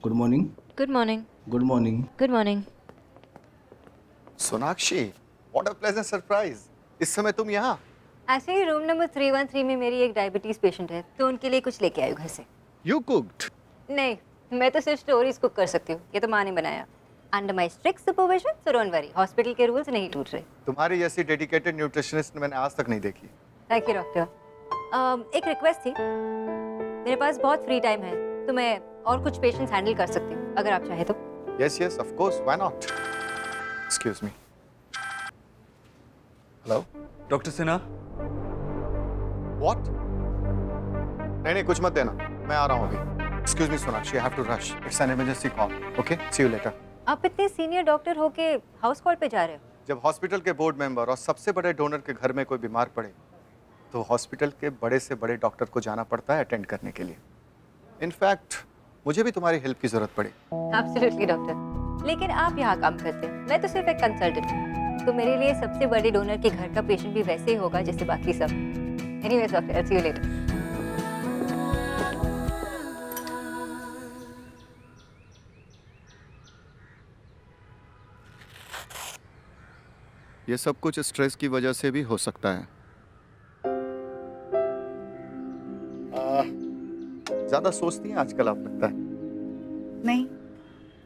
Good morning. Good morning. Good morning. Good morning. Sonakshi, what a pleasant surprise. इस समय तुम यहाँ? ऐसे ही रूम नंबर 313 में मेरी एक डायबिटीज पेशेंट है, तो उनके लिए कुछ लेके आई हूँ घर से। You cooked? नहीं, मैं तो सिर्फ स्टोरीज कुक कर सकती हूँ, ये तो माँ ने बनाया। Under my strict supervision, so don't worry, hospital के रूल्स नहीं टूट रहे। तुम्हारी जैसी डेडिकेटेड न्यूट्रिशनिस्ट मैंने आज तक नहीं देखी। Thank you doctor. एक रिक्वेस्ट थी, मेरे पास बहुत फ्री टाइम है, तो मैं और कुछ पेशेंट्स हैंडल कर सकती हूँ, अगर आप चाहे तो। Yes yes, of course, why not. Excuse me. Hello doctor Sinha. What? नहीं, कुछ मत देना, मैं आ रहा हूँ अभी। Excuse me Sonakshi, I have to rush, it's an emergency call. Okay, see you later. आप इतने सीनियर डॉक्टर होके हाउस कॉल पे जा रहे हो? जब हॉस्पिटल के बोर्ड मेंबर और सबसे बड़े डोनर के घर में कोई बीमार पड़े तो हॉस्पिटल के बड़े से बड़े डॉक्टर को जाना पड़ता है अटेंड करने के लिए। इनफैक्ट मुझे भी तुम्हारी हेल्प की जरूरत पड़ी। एब्सोल्युटली डॉक्टर, लेकिन आप यहाँ काम करते हैं, मैं तो सिर्फ एक कंसल्टेंट हूँ, तो मेरे लिए सबसे बड़े डोनर के घर का पेशेंट भी वैसे ही होगा जैसे बाकी सब। Anyways doctor, I see you later. ये सब कुछ स्ट्रेस की वजह से भी हो सकता है। ज्यादा सोचती हैं आजकल आप, लगता है। नहीं,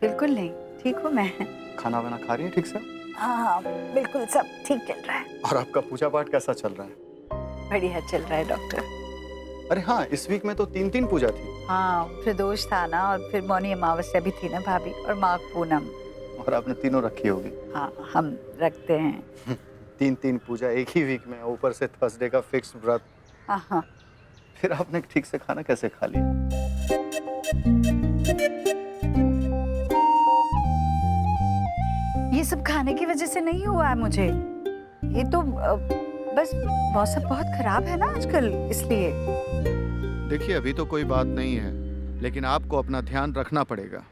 बिल्कुल नहीं, ठीक हूँ मैं। खाना वाना खा रही है ठीक से? हाँ, बिल्कुल सब ठीक चल रहा है। और आपका पूजा पाठ कैसा चल रहा है? बढ़िया चल रहा है डॉक्टर। अरे हाँ, इस वीक में तो 3 पूजा थी। हाँ, प्रदोष था ना, और फिर मौनी अमावस्या भी थी ना भाभी, और माघ पूनम। और आपने तीनों रखी होगी। हाँ, हम रखते हैं। 3 पूजा एक ही वीक में, ऊपर से थर्सडे का फिक्स व्रत। हाँ हाँ। फिर आपने ठीक से खाना कैसे खा लिया? ये सब खाने की वजह से नहीं हुआ है मुझे, ये तो बस मौसम बहुत खराब है ना आजकल, इसलिए। देखिए, अभी तो कोई बात नहीं है, लेकिन आपको अपना ध्यान रखना पड़ेगा।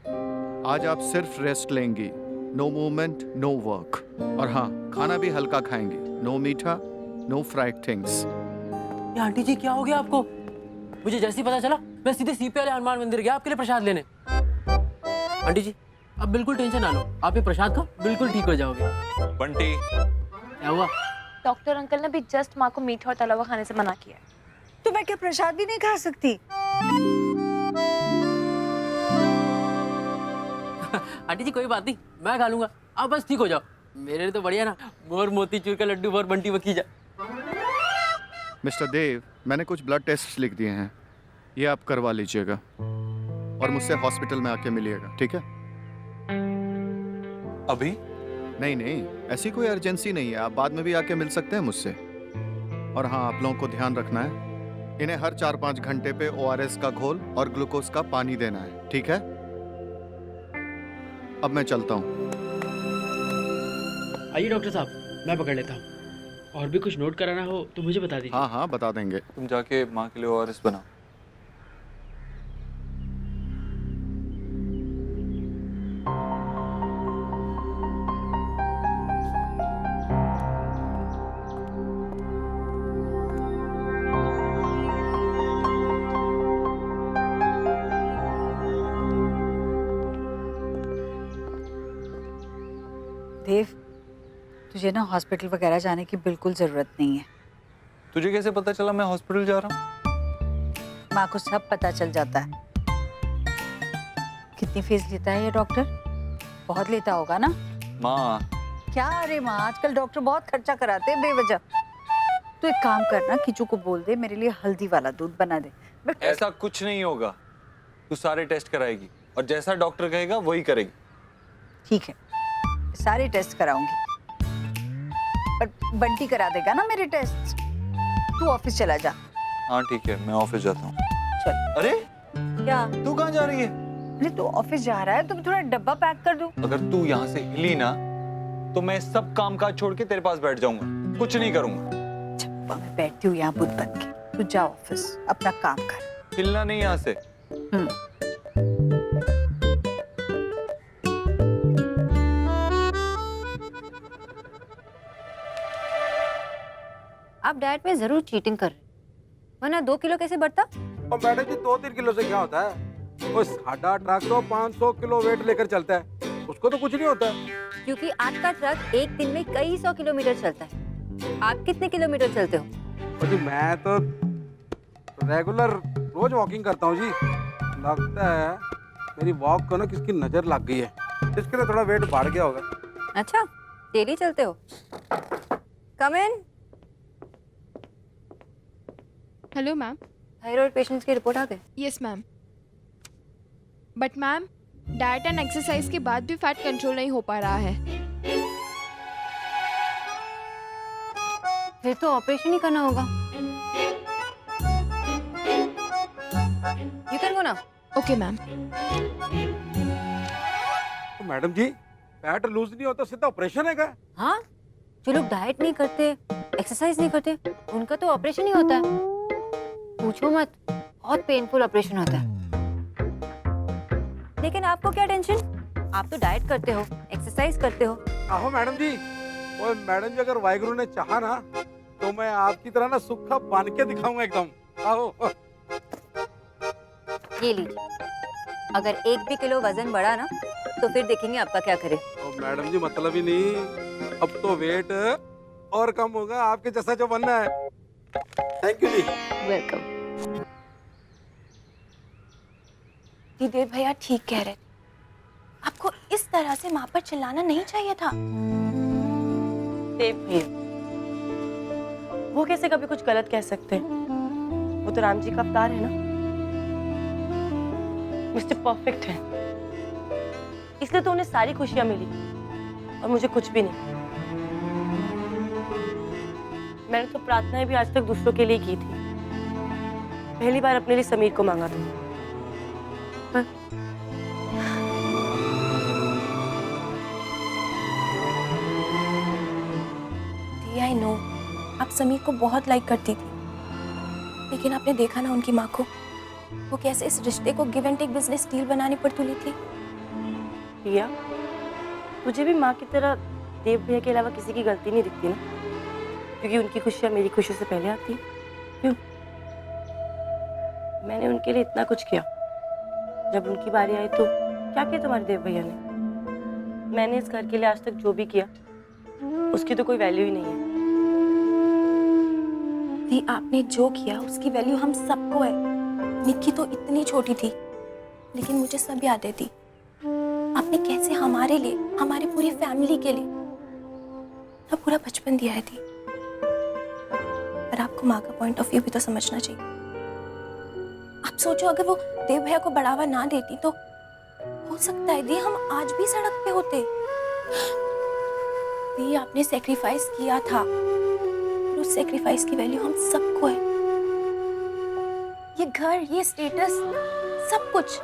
आज आप सिर्फ रेस्ट लेंगी, नो मूवमेंट, नो वर्क। और हाँ, खाना भी हल्का खाएंगी, नो मीठा, नो फ्राइड थिंग्स। ये आंटी जी, क्या हो गया आपको? मुझे जैसे ही पता चला, मैं सीधे सीपी वाले हनुमान मंदिर गया आपके लिए प्रसाद लेने। आंटी जी, अब बिल्कुल टेंशन ना लो, आप ये प्रसाद खाओ, बिल्कुल ठीक हो जाओगे। बंटी, क्या हुआ? डॉक्टर अंकल ने भी जस्ट माँ को मीठा और तला हुआ खाने से मना किया है। तो मैं क्या प्रसाद भी नहीं खा सकती? आंटी जी कोई बात नहीं, मैं खा लूंगा, आप बस ठीक हो जाओ। मेरे लिए तो बढ़िया ना, मोर मोतीचूर का लड्डू और बंटी बखीजा। मिस्टर देव, मैंने कुछ ब्लड टेस्ट लिख दिए हैं, ये आप करवा लीजिएगा और मुझसे हॉस्पिटल में आके मिलिएगा, ठीक है? अभी? नहीं, ऐसी कोई अर्जेंसी नहीं है, आप बाद में भी आके मिल सकते हैं मुझसे। और हाँ, आप लोगों को ध्यान रखना है, इन्हें हर 4-5 घंटे पे ORS का घोल और ग्लूकोज का पानी देना है, ठीक है? अब मैं चलता हूँ। आइए डॉक्टर साहब, मैं पकड़ लेता हूँ। और भी कुछ नोट कराना हो तो मुझे बता दीजिए। हाँ, बता देंगे। तुम जाके माँ के लिए ORS बनाओ। देव, तुझे ना हॉस्पिटल वगैरह जाने की बिल्कुल जरूरत नहीं है। तुझे कैसे पता चला मैं हॉस्पिटल जा रहा हूँ? माँ को सब पता चल जाता है। कितनी फीस लेता है ये डॉक्टर? बहुत लेता होगा ना? माँ, क्या? अरे माँ, आजकल डॉक्टर बहुत खर्चा कराते हैं बेवजह। तू एक काम करना, किचू को बोल दे मेरे लिए हल्दी वाला दूध बना दे। बट ऐसा कुछ नहीं होगा। तू सारे टेस्ट कराएगी और जैसा डॉक्टर कहेगा वही करेगी। ठीक है, सारे टेस्ट कराऊंगी, पर बंटी करा देगा ना मेरे टेस्ट। तू ऑफिस चला जा। हाँ ठीक है, मैं ऑफिस जाता हूँ। चल। अरे, क्या? तू कहाँ जा रही है? अरे तू ऑफिस जा रहा है तो मैं थोड़ा डब्बा पैक कर दूं। अगर तू यहाँ से हिली ना तो मैं सब काम काज छोड़ के तेरे पास बैठ जाऊंगा, कुछ नहीं करूंगा। चप्पा, मैं बैठती हूँ यहाँ बुत बन के, तू जा ऑफिस, अपना काम कर। हिलना नहीं यहाँ से। आप डाइट में जरूर चीटिंग कर रहे हैं, वरना 2 किलो कैसे बढ़ता? और मैडम जी 2-3 किलो से क्या होता है? वो सादा ट्रक तो 500 किलो वेट लेकर चलता है, उसको तो कुछ नहीं होता है। क्योंकि आपका ट्रक एक दिन में कई 100 किलोमीटर चलता है। आप कितने किलोमीटर चलते हो? और जी मैं तो रेगुलर रोज वॉकिंग करता हूँ जी। लगता है मेरी वॉक को ना किसकी नजर लग गई है, इसके लिए थोड़ा वेट बढ़ गया होगा। अच्छा, डेली चलते हो? Come in. Hello ma'am. Thyroid patients की रिपोर्ट आ गई? Yes ma'am. But ma'am, diet and exercise के बाद भी फैट कंट्रोल नहीं हो पा रहा है। फिर तो ऑपरेशन ही करना होगा। You can go now. Okay ma'am. तो मैडम जी, फैट लूज नहीं होता सीधा ऑपरेशन है क्या? हाँ, जो लोग डाइट नहीं करते, एक्सरसाइज नहीं करते, उनका तो ऑपरेशन ही होता है। पूछो मत, बहुत पेनफुल ऑपरेशन होता है। लेकिन आपको क्या टेंशन? आप तो डाइट करते हो, एक्सरसाइज करते हो। आहो मैडम जी, वो मैडम जी अगर वाहिगुरु ने चाहा ना तो मैं आपकी तरह ना सूखा बांध के दिखाऊंगा एकदम। आहो। ये लीजिए, अगर 1 भी किलो वजन बढ़ा ना तो फिर देखेंगे आपका क्या करे। ओ मैडम जी मतलब ही नहीं, अब तो वेट और कम होगा आपके जैसा जो बनना है। थैंक यू जी। वेलकम। देव भैया ठीक कह रहे, आपको इस तरह से माँ पर चिल्लाना नहीं चाहिए था। देव भैया, वो कैसे कभी कुछ गलत कह सकते हैं? वो तो राम जी का अवतार है ना, मिस्टर परफेक्ट है, इसलिए तो उन्हें सारी खुशियां मिली और मुझे कुछ भी नहीं। मैंने तो प्रार्थनाएं भी आज तक दूसरों के लिए की थी, पहली बार अपने लिए समीर को मांगा था। आई नो आप समीर को बहुत लाइक करती थी, लेकिन आपने देखा ना उनकी माँ को, वो कैसे इस रिश्ते को give and take business deal बनाने पर तुली थी। प्रिया, तुझे भी माँ की तरह देव भैया के अलावा किसी की गलती नहीं दिखती ना, क्योंकि उनकी खुशियाँ मेरी खुशी से पहले आती। क्यों? मैंने उनके लिए इतना कुछ किया, जब उनकी बारी आई तो क्या किया तुम्हारे देव भैया ने? मैंने इस घर के लिए आज तक जो भी किया उसकी तो कोई वैल्यू ही नहीं है। दी, आपने जो किया उसकी वैल्यू हम सबको है। निक्की तो इतनी छोटी थी, लेकिन मुझे सब यादें थी। आपने कैसे हमारे लिए, हमारी पूरी फैमिली के लिए ना पूरा बचपन दिया है दी। पर आपको माँ का पॉइंट ऑफ व्यू भी तो समझना चाहिए। आप सोचो, अगर वो देव भैया को बढ़ावा ना देती तो हो सकता है दी हम आज भी सड़क पे होते। दी, आपने सेक्रीफाइस किया था और उस सेक्रीफाइस की वैल्यू हम सबको है। ये घर, ये स्टेटस, सब कुछ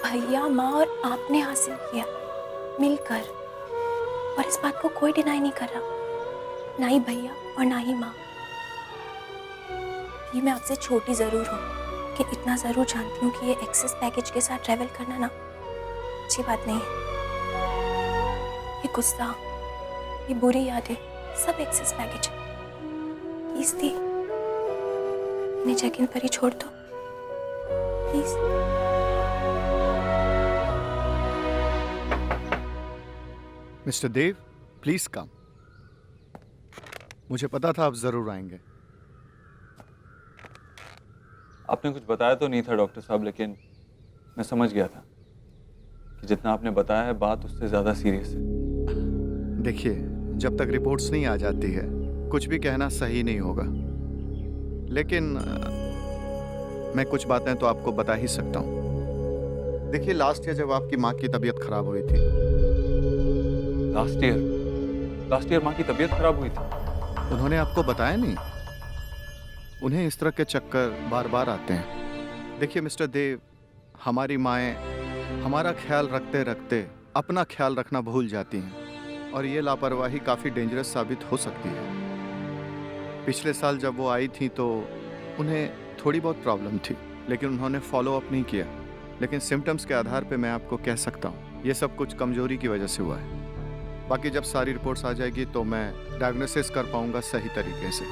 भैया, माँ और आपने हासिल किया मिलकर, और इस बात को कोई डिनाई नहीं कर रहा, ना ही भैया और ना ही माँ। ये मैं आपसे छोटी जरूर हूँ, लेकिन इतना जरूर जानती हूँ कि ये एक्सेस पैकेज के साथ ट्रैवल करना ना अच्छी बात नहीं है। ये गुस्सा, ये बुरी यादें सब एक्सेस पैकेज है। प्लीज दी, इन्हें चेक इन पर ही छोड़ दो please. Mister Dev, please come. मुझे पता था आप जरूर आएंगे। आपने कुछ बताया तो नहीं था डॉक्टर साहब, लेकिन मैं समझ गया था कि जितना आपने बताया है बात उससे ज़्यादा सीरियस है। देखिए, जब तक रिपोर्ट्स नहीं आ जाती है कुछ भी कहना सही नहीं होगा, लेकिन मैं कुछ बातें तो आपको बता ही सकता हूँ। देखिए, लास्ट ईयर जब आपकी माँ की तबीयत खराब हुई थी। लास्ट ईयर माँ की तबीयत खराब हुई थी? उन्होंने आपको बताया नहीं? उन्हें इस तरह के चक्कर बार बार आते हैं। देखिए मिस्टर देव, हमारी माएँ हमारा ख्याल रखते रखते अपना ख्याल रखना भूल जाती हैं, और ये लापरवाही काफ़ी डेंजरस साबित हो सकती है। पिछले साल जब वो आई थी तो उन्हें थोड़ी बहुत प्रॉब्लम थी, लेकिन उन्होंने फॉलो अप नहीं किया। लेकिन सिम्टम्स के आधार पे मैं आपको कह सकता हूँ ये सब कुछ कमजोरी की वजह से हुआ है। बाकी जब सारी रिपोर्ट्स आ जाएगी तो मैं डायग्नोसिस कर पाऊंगा सही तरीके से।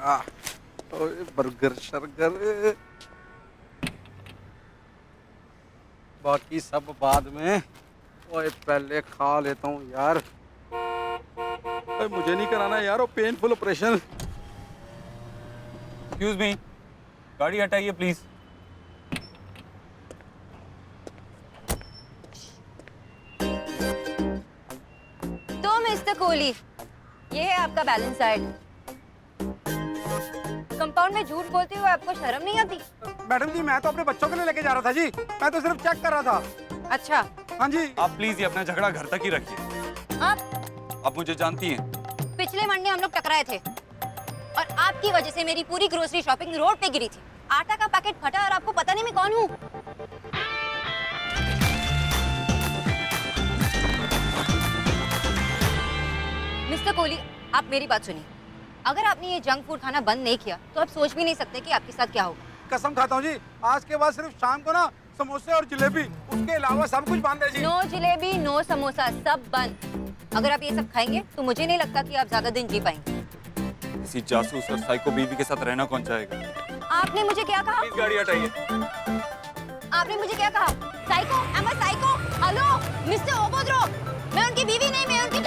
ओए बर्गर शर्गर बाकी सब बाद में। ओए पहले खा लेता हूँ यार। ओए मुझे नहीं कराना यार वो पेनफुल ऑपरेशन। एक्सक्यूज मी, गाड़ी हटाइए प्लीज। तो मिस्टर कोहली, ये है आपका बैलेंस डाइट। कंपाउंड में झूठ बोलते हुए आपको शर्म नहीं आती? मैडम जी मैं तो अपने बच्चों के लिए लेके जा रहा था जी, मैं तो सिर्फ चेक कर रहा था। अच्छा, हाँ जी। आप प्लीज ये अपना झगड़ा घर तक ही रखिए। आप मुझे जानती हैं। पिछले मंडे हम लोग टकराए थे और आपकी वजह से मेरी पूरी ग्रोसरी शॉपिंग रोड पे गिरी थी। आटा का पैकेट फटा और आपको पता नहीं मैं कौन हूँ। मिस्टर कोहली, आप मेरी बात सुनिए। अगर आपने ये जंक फूड खाना बंद नहीं किया तो आप सोच भी नहीं सकते कि आपके साथ क्या होगा। कसम खाता हूँ जी, आज के बाद सिर्फ शाम को ना समोसे और जलेबी, उसके अलावा सब कुछ बंद है जी। नो जलेबी, नो समोसा, सब बंद। अगर आप ये सब खाएंगे तो मुझे नहीं लगता कि आप ज्यादा दिन जी पाएंगे। किसी जासूस और साइको बीवी के साथ रहना कौन चाहेगा? आपने मुझे क्या कहा? प्लीज गाड़ी हटाइए। आपने मुझे क्या कहा? साइको? एम आई साइको? हेलो मिस्टर ओबोद्रो, मैं उनकी बीवी नहीं, मैं उनकी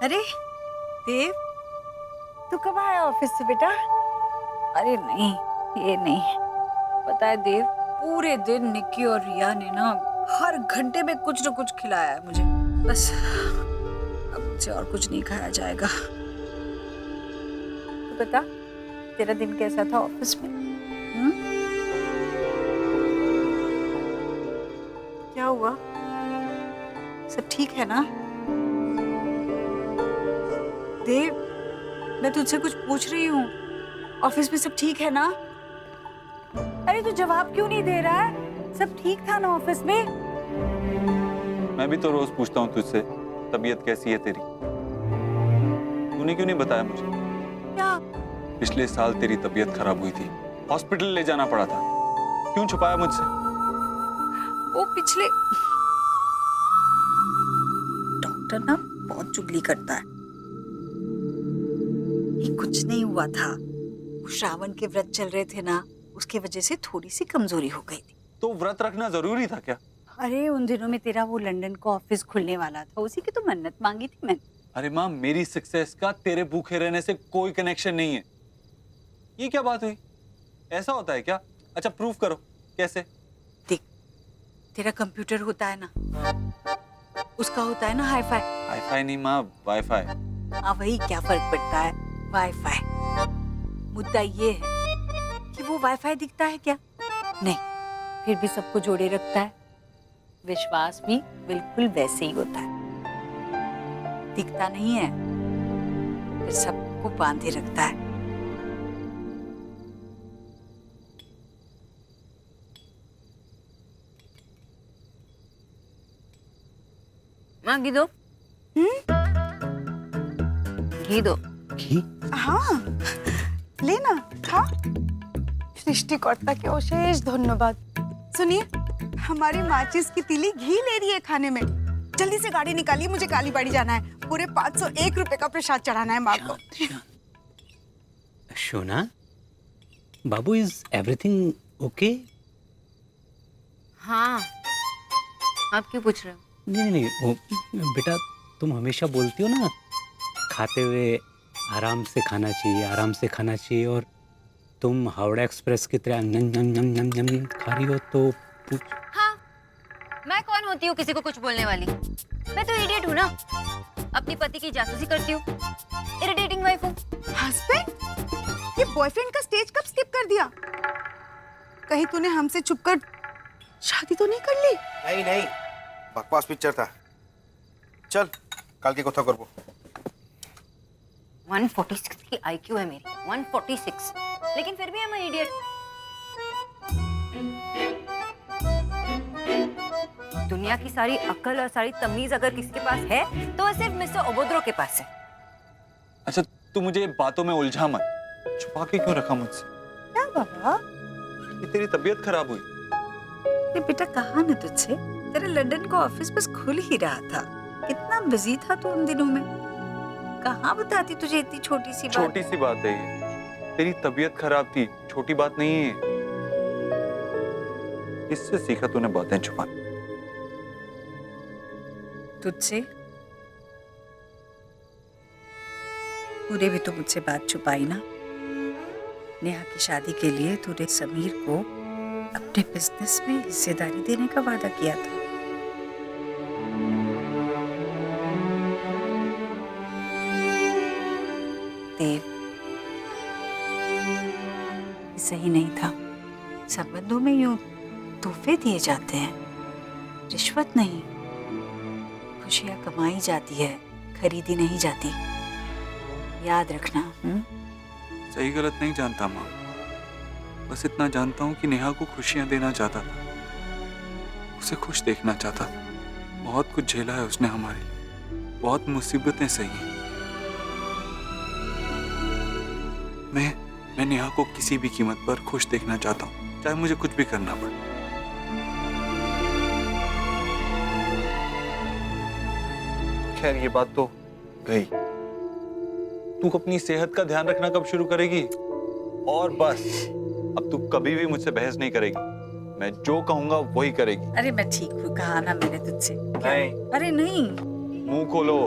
अरे देव, तू कब आया ऑफिस से बेटा? अरे नहीं, ये नहीं। पता है देव, पूरे दिन निक्की और रिया ने ना हर घंटे में कुछ न कुछ खिलाया है मुझे। बस अब मुझसे और कुछ नहीं खाया जाएगा। तू बता, तेरा दिन कैसा था ऑफिस में? क्या हुआ? सब ठीक है ना? देव, मैं तुझसे कुछ पूछ रही हूँ। ऑफिस में सब ठीक है ना? अरे तू जवाब क्यों नहीं दे रहा है? सब ठीक था ना ऑफिस में? मैं भी तो रोज पूछता हूँ तुझसे, तबीयत कैसी है तेरी? तूने क्यों नहीं बताया मुझे? क्या? पिछले साल तेरी तबीयत खराब हुई थी, हॉस्पिटल ले जाना पड़ा था। क्यों छुपाया मुझसे? वो पिछले डॉक्टर ना बहुत चुगली करता है। ये कुछ नहीं हुआ था, वो श्रावण के व्रत चल रहे थे ना, उसके वजह से थोड़ी सी कमजोरी हो गई थी। तो व्रत रखना जरूरी था क्या? अरे उन दिनों में तेरा वो लंदन का ऑफिस खुलने वाला था, उसी की तो मन्नत मांगी थी मैंने। अरे माँ, मेरी सक्सेस का तेरे भूखे रहने से कोई कनेक्शन नहीं है। ये क्या बात हुई? ऐसा होता है क्या? अच्छा प्रूव करो, कैसे? देख, तेरा कंप्यूटर होता है ना, उसका होता है ना हाईफाई। हाईफाई नहीं माँ, वाईफाई। हाँ वही, क्या फर्क पड़ता है? वाईफाई। मुद्दा ये है कि वो वाईफाई दिखता है क्या? नहीं, फिर भी सबको जोड़े रखता है। विश्वास भी बिल्कुल वैसे ही होता है, दिखता नहीं है, फिर सबको बांधे रखता है। माँ घी दो। घी दो। घी? हाँ लेना, खा। सृष्टिकर्ता के अशेष धन्यवाद। सुनिए, हमारी माचिस की तीली घी ले रही है खाने में। जल्दी से गाड़ी निकालिए, मुझे कालीबाड़ी जाना है। पूरे 501 रुपए का प्रसाद चढ़ाना है माँ को। शोना, बाबू, इज एवरीथिंग ओके? हाँ, आप क्यों पूछ रहे हो? नहीं नहीं, वो बेटा तुम हमेशा बोलती हो ना, खाते हुए आराम से खाना चाहिए, आराम से खाना चाहिए, और तुम हावड़ा एक्सप्रेस की तरह नम नम नम नम नम खा रही हो तो पूछ। हाँ, मैं कौन होती हूँ किसी को कुछ बोलने वाली? मैं तो इडियट हूँ ना, अपनी पति की जासूसी करती हूँ, इरिटेटिंग वाइफ हूँ। हस्बैंड? ये बॉयफ्रेंड का स्टेज कब स्किप कर दिया? कहीं तूने हमसे छुपकर शादी तो नहीं कर ली? नहीं नहीं, बकवास पिक्चर था। चल कल की कथा करबो। 146 की आईक्यू है मेरी, 146, लेकिन फिर भी मैं इडियट। दुनिया की सारी अक्ल और सारी तमीज अगर किसी के पास है तो वो सिर्फ मिस्टर ओबोद्रो के पास है। अच्छा तू मुझे बातों में उलझा मत, छुपा के क्यों रखा मुझसे? क्या बाबा? कि तेरी तबीयत खराब हुई। अरे बेटा कहा ना तुझसे, तेरे लंदन का ऑफिस बस खुल ही रहा था। कितना बिजी था तू उन दिनों में। कहाँ बताती तुझे इतनी छोटी सी बात। छोटी सी बात है ये, तेरी तबीयत खराब थी, छोटी बात नहीं है। इससे सीखा तूने बातें छुपाना। तुझसे तूने भी तो मुझसे बात छुपाई ना। नेहा की शादी के लिए तूने समीर को अपने बिजनेस में हिस्सेदारी देने का वादा किया था। देव, ये सही नहीं था। संबंधों में यूं तोहफे दिए जाते हैं, रिश्वत नहीं। खुशियां कमाई जाती है, खरीदी नहीं जाती। याद रखना। सही गलत नहीं जानता माँ, बस इतना जानता हूँ कि नेहा को खुशियां देना चाहता था, उसे खुश देखना चाहता था। बहुत कुछ झेला है उसने हमारे लिए, बहुत मुसीबतें सही हैं। मैं नेहा को किसी भी कीमत पर खुश देखना चाहता हूँ, चाहे मुझे कुछ भी करना पड़े। खैर ये बात तो गई। तू अपनी सेहत का ध्यान रखना कब शुरू करेगी? और बस अब तू कभी भी मुझसे बहस नहीं करेगी, मैं जो कहूंगा वही करेगी। अरे मैं ठीक हूँ, कहा ना मैंने तुझसे। नहीं। अरे नहीं। मुंह खोलो।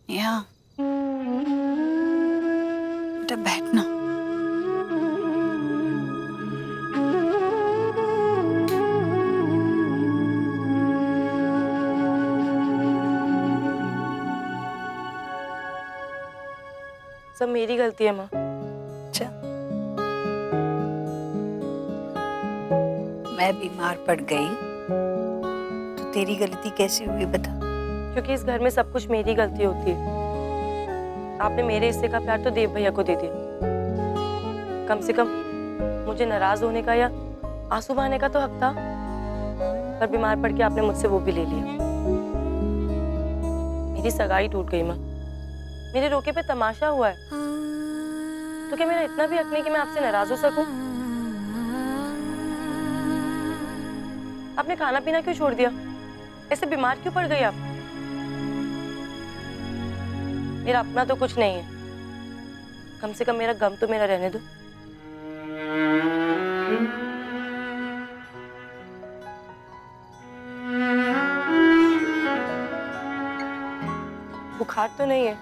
नेहा, बेटा बैठना। सब मेरी गलती है माँ। अच्छा, मैं बीमार पड़ गई तो तेरी गलती कैसे हुई बता? क्योंकि इस घर में सब कुछ मेरी गलती होती है। आपने मेरे हिस्से का प्यार तो देव भैया को दे दिया। कम से कम मुझे नाराज होने का या आंसू बहाने का तो हक था, पर बीमार पड़ के आपने मुझसे वो भी ले लिया। मेरी सगाई टूट गई माँ, मेरे रोके पे तमाशा हुआ है, तो क्या मेरा इतना भी हक नहीं कि मैं आपसे नाराज हो सकूं? आपने खाना पीना क्यों छोड़ दिया? ऐसे बीमार क्यों पड़ गई आप? मेरा अपना तो कुछ नहीं है, कम से कम मेरा गम तो मेरा रहने दो। बुखार तो नहीं है,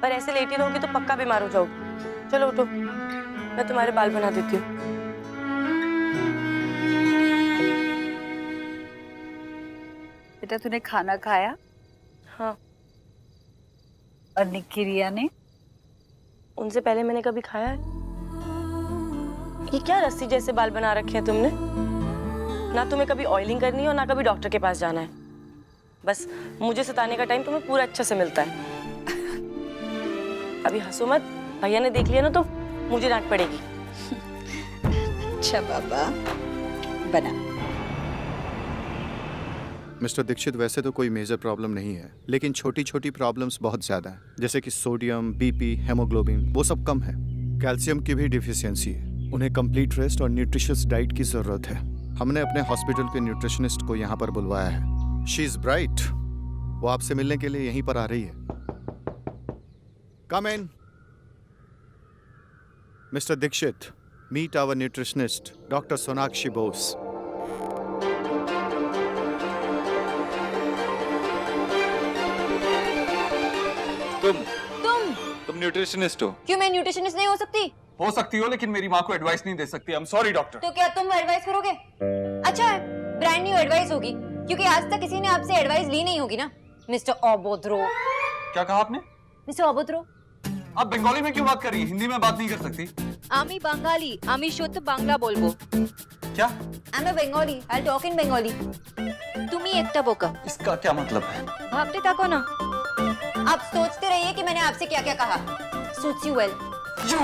पर ऐसे लेटी रहोगी तो पक्का बीमार हो जाओगी। चलो उठो, मैं तुम्हारे बाल बना देती हूँ। बेटा तूने खाना खाया? हाँ। और निक्की रिया ने? उनसे पहले मैंने कभी खाया है? ये क्या रस्सी जैसे बाल बना रखे हैं तुमने? ना तुम्हें कभी ऑयलिंग करनी है और ना कभी डॉक्टर के पास जाना है। बस मुझे सताने का टाइम तुम्हें पूरा अच्छा से मिलता है। अभी हंसो मत, भैया ने देख लिया ना तो मुझे डांट पड़ेगी। अच्छा बाबा, बना। मिस्टर दीक्षित, वैसे तो कोई मेजर प्रॉब्लम नहीं है, लेकिन छोटी छोटी प्रॉब्लम्स बहुत ज़्यादा हैं, जैसे कि सोडियम, बीपी, हेमोग्लोबिन, वो सब कम है। कैल्शियम की भी डिफिशियंसी है। उन्हें कंप्लीट रेस्ट और न्यूट्रिशियस डाइट की ज़रूरत है। हमने अपने हॉस्पिटल के न्यूट्रिशनिस्ट को यहाँ पर बुलवाया है। शी इज़ ब्राइट, वो आपसे मिलने के लिए यहीं पर आ रही है। Come in. Mister Dixit, meet our nutritionist doctor Sonakshi Bose. तुम न्यूट्रिशनिस्ट हो? क्यों मैं न्यूट्रिशनिस्ट नहीं हो सकती? हो सकती हो, लेकिन मेरी माँ को एडवाइस नहीं दे सकती। I am sorry doctor. तो क्या तुम एडवाइस करोगे? अच्छा है, ब्रांड न्यू एडवाइस होगी, क्योंकि आज तक किसी ने आपसे एडवाइस ली नहीं होगी ना मिस्टर ओबोद्रो। क्या कहा आपने? मिस्टर ओबोद्रो। आप बंगाली में क्यों बात कर रही हैं? हिंदी में बात नहीं कर सकती? আমি বাঙালি, আমি শুদ্ধ বাংলা বলবো। क्या? I'm a Bengali. I'll talk in Bengali. তুমি একটা বোকা। इसका क्या मतलब है? ভাবতে থাকো না। आप सोचते रहिए कि मैंने आपसे क्या क्या कहा। Suits you well. You